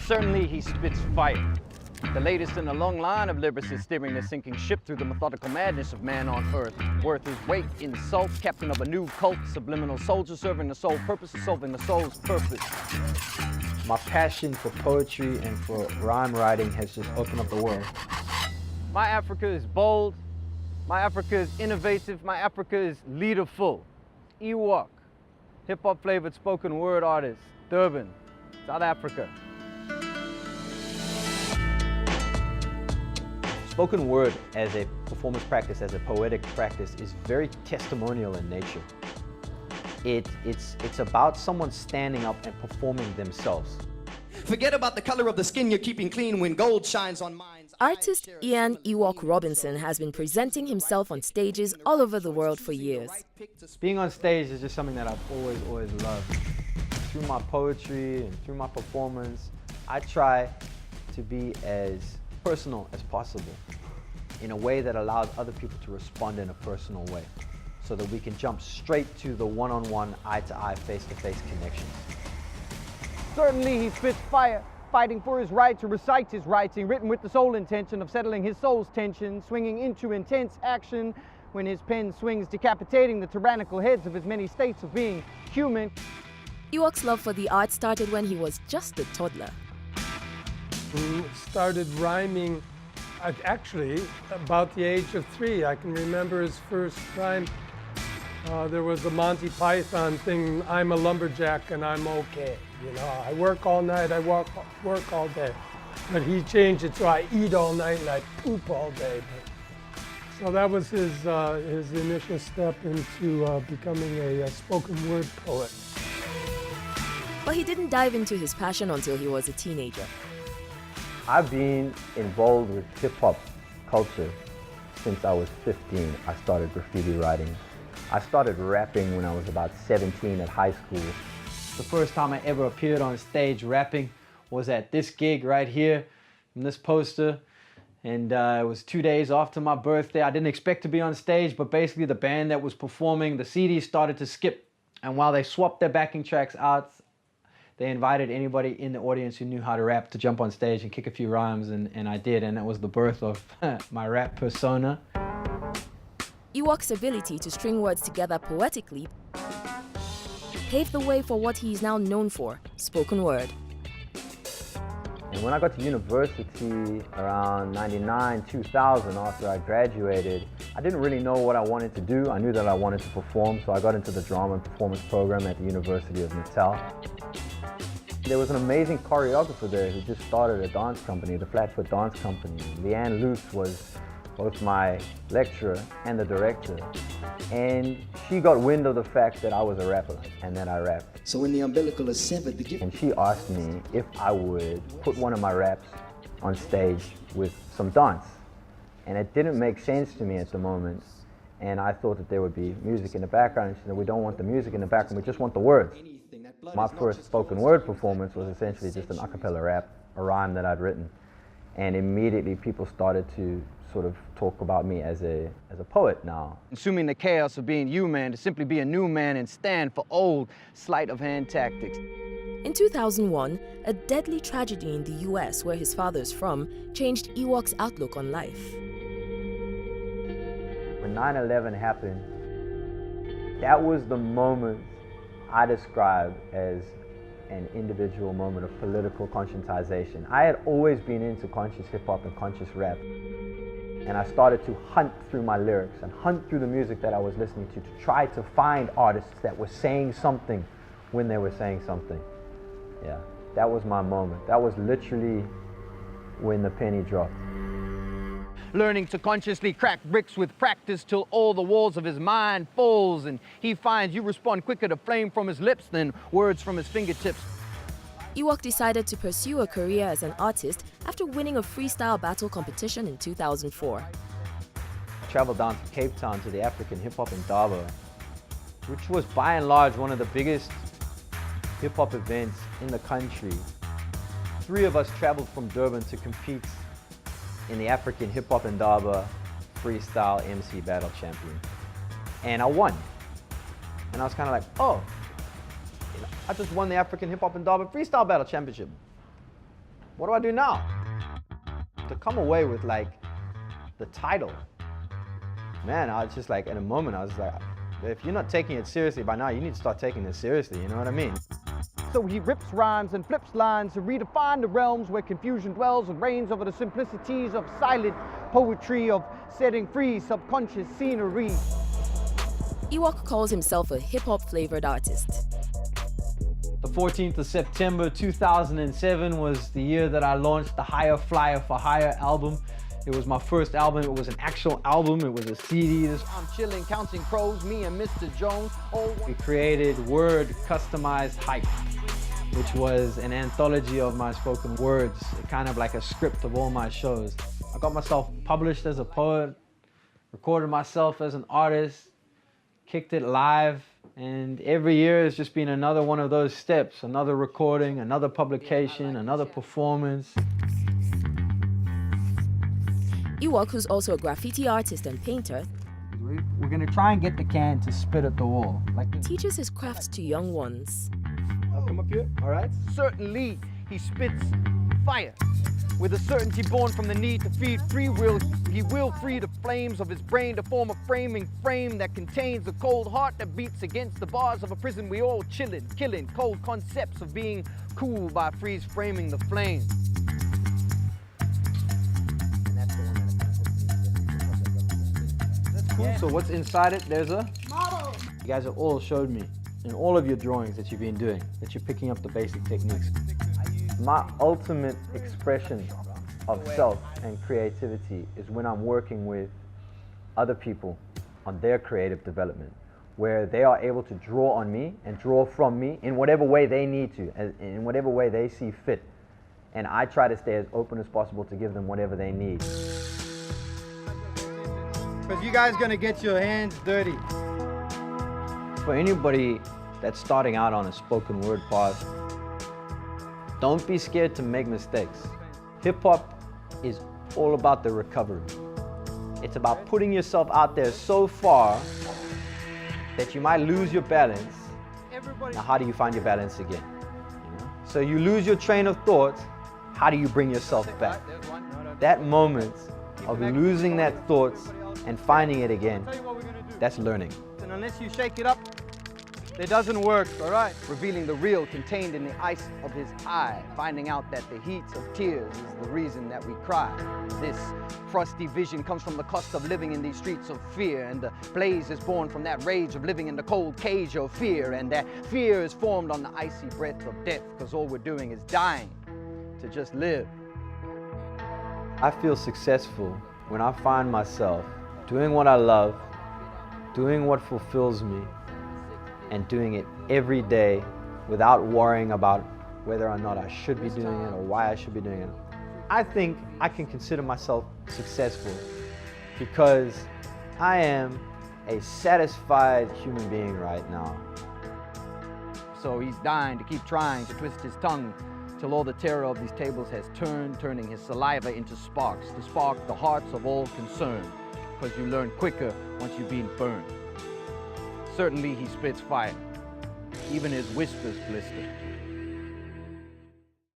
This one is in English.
Certainly he spits fire. The latest in a long line of lyricists steering the sinking ship through the methodical madness of man on earth. Worth his weight in salt, captain of a new cult, subliminal soldier serving the sole purpose of solving the soul's purpose. My passion for poetry and for rhyme writing has just opened up the world. My Africa is bold, my Africa is innovative, my Africa is leaderful. Ewok, hip-hop flavored spoken word artist, Durban, South Africa. Spoken word as a performance practice, as a poetic practice, is very testimonial in nature. It's about someone standing up and performing themselves. Forget about the color of the skin you're keeping clean when gold shines on mines. Artist Ian Ewok Robinson has been presenting himself on stages all over the world for years. Being on stage is just something that I've always loved. Through my poetry and through my performance, I try to be as personal as possible in a way that allows other people to respond in a personal way, so that we can jump straight to the one-on-one, eye-to-eye, face-to-face connections. Certainly he spits fire, fighting for his right to recite his writing, written with the sole intention of settling his soul's tension, swinging into intense action when his pen swings, decapitating the tyrannical heads of his many states of being human. Ewok's love for the art started when he was just a toddler. Who started rhyming actually about the age of 3. I can remember his first rhyme. There was the Monty Python thing, I'm a lumberjack and I'm okay. You know, I work all night, I work all day. But he changed it to I eat all night and I poop all day. So that was his initial step into becoming a spoken word poet. But he didn't dive into his passion until he was a teenager. I've been involved with hip-hop culture since I was 15. I started graffiti writing. I started rapping when I was about 17 at high school. The first time I ever appeared on stage rapping was at this gig right here, in this poster. And it was 2 days after my birthday. I didn't expect to be on stage, but basically the band that was performing, the CDs started to skip. And while they swapped their backing tracks out, they invited anybody in the audience who knew how to rap to jump on stage and kick a few rhymes, and I did, and that was the birth of my rap persona. Ewok's ability to string words together poetically paved the way for what he is now known for, spoken word. And when I got to university around 99, 2000, after I graduated, I didn't really know what I wanted to do. I knew that I wanted to perform, so I got into the drama and performance program at the University of Natal. There was an amazing choreographer there who just started a dance company, the Flatfoot Dance Company. Leanne Luce was both my lecturer and the director. And she got wind of the fact that I was a rapper and that I rapped. So when the umbilical is severed, the gift. And she asked me if I would put one of my raps on stage with some dance. And it didn't make sense to me at the moment. And I thought that there would be music in the background. And she said, we don't want the music in the background, we just want the words. My first spoken word performance was essentially just an a cappella rap, a rhyme that I'd written. And immediately people started to sort of talk about me as a poet now. Assuming the chaos of being you, man, to simply be a new man and stand for old sleight of hand tactics. In 2001, a deadly tragedy in the US, where his father is from, changed Ewok's outlook on life. When 9/11 happened, that was the moment I describe as an individual moment of political conscientization. I had always been into conscious hip-hop and conscious rap. And I started to hunt through my lyrics and hunt through the music that I was listening to try to find artists that were saying something when they were saying something. Yeah, that was my moment. That was literally when the penny dropped. Learning to consciously crack bricks with practice till all the walls of his mind falls and he finds you respond quicker to flame from his lips than words from his fingertips. Ewok decided to pursue a career as an artist after winning a freestyle battle competition in 2004. I traveled down to Cape Town to the African Hip Hop Indaba, which was by and large one of the biggest hip hop events in the country. 3 of us traveled from Durban to compete in the African Hip Hop Indaba Freestyle MC Battle Champion. And I won. And I was kind of like, oh, I just won the African Hip Hop Indaba Freestyle Battle Championship. what do I do now? To come away with like the title, man, I was just like, at a moment, I was like, if you're not taking it seriously by now, you need to start taking it seriously, you know what I mean? So he rips rhymes and flips lines to redefine the realms where confusion dwells and reigns over the simplicities of silent poetry, of setting free subconscious scenery. Ewok calls himself a hip-hop flavored artist. The 14th of September 2007 was the year that I launched the Higher Flyer for Hire album. It was my first album. It was an actual album. It was a CD. I'm chilling, counting crows, me and Mr. Jones. We created Word Customized Hype, which was an anthology of my spoken words, kind of like a script of all my shows. I got myself published as a poet, recorded myself as an artist, kicked it live, and every year has just been another one of those steps, another recording, another publication, another performance. Ewok, who's also a graffiti artist and painter, We're gonna try and get the can to spit at the wall. teaches his crafts to young ones. I'll come up here, all right? Certainly, he spits fire. With a certainty born from the need to feed free will, he will free the flames of his brain to form a framing frame that contains a cold heart that beats against the bars of a prison. We all chillin', killing cold concepts of being cool by freeze framing the flame. That's cool. So what's inside it? There's a model. You guys have all showed me in all of your drawings that you've been doing, that you're picking up the basic techniques. My ultimate expression of self and creativity is when I'm working with other people on their creative development, where they are able to draw on me and draw from me in whatever way they need to, in whatever way they see fit. And I try to stay as open as possible to give them whatever they need. Because you guys gonna get your hands dirty. For anybody that's starting out on a spoken word path, don't be scared to make mistakes. Hip hop is all about the recovery. It's about putting yourself out there so far that you might lose your balance. Now, how do you find your balance again? You know? So you lose your train of thought. How do you bring yourself back? That moment of losing that thought and finding it again, that's learning. And unless you shake it up, it doesn't work, all right? Revealing the real contained in the ice of his eye, finding out that the heat of tears is the reason that we cry. This frosty vision comes from the cost of living in these streets of fear, and the blaze is born from that rage of living in the cold cage of fear, and that fear is formed on the icy breath of death, because all we're doing is dying to just live. I feel successful when I find myself doing what I love, doing what fulfills me, and doing it every day without worrying about whether or not I should be doing it or why I should be doing it. I think I can consider myself successful because I am a satisfied human being right now. So he's dying to keep trying to twist his tongue till all the terror of these tables has turned, turning his saliva into sparks to spark the hearts of all concerned, because you learn quicker once you've been burned. Certainly he spits fire, even his whispers blister.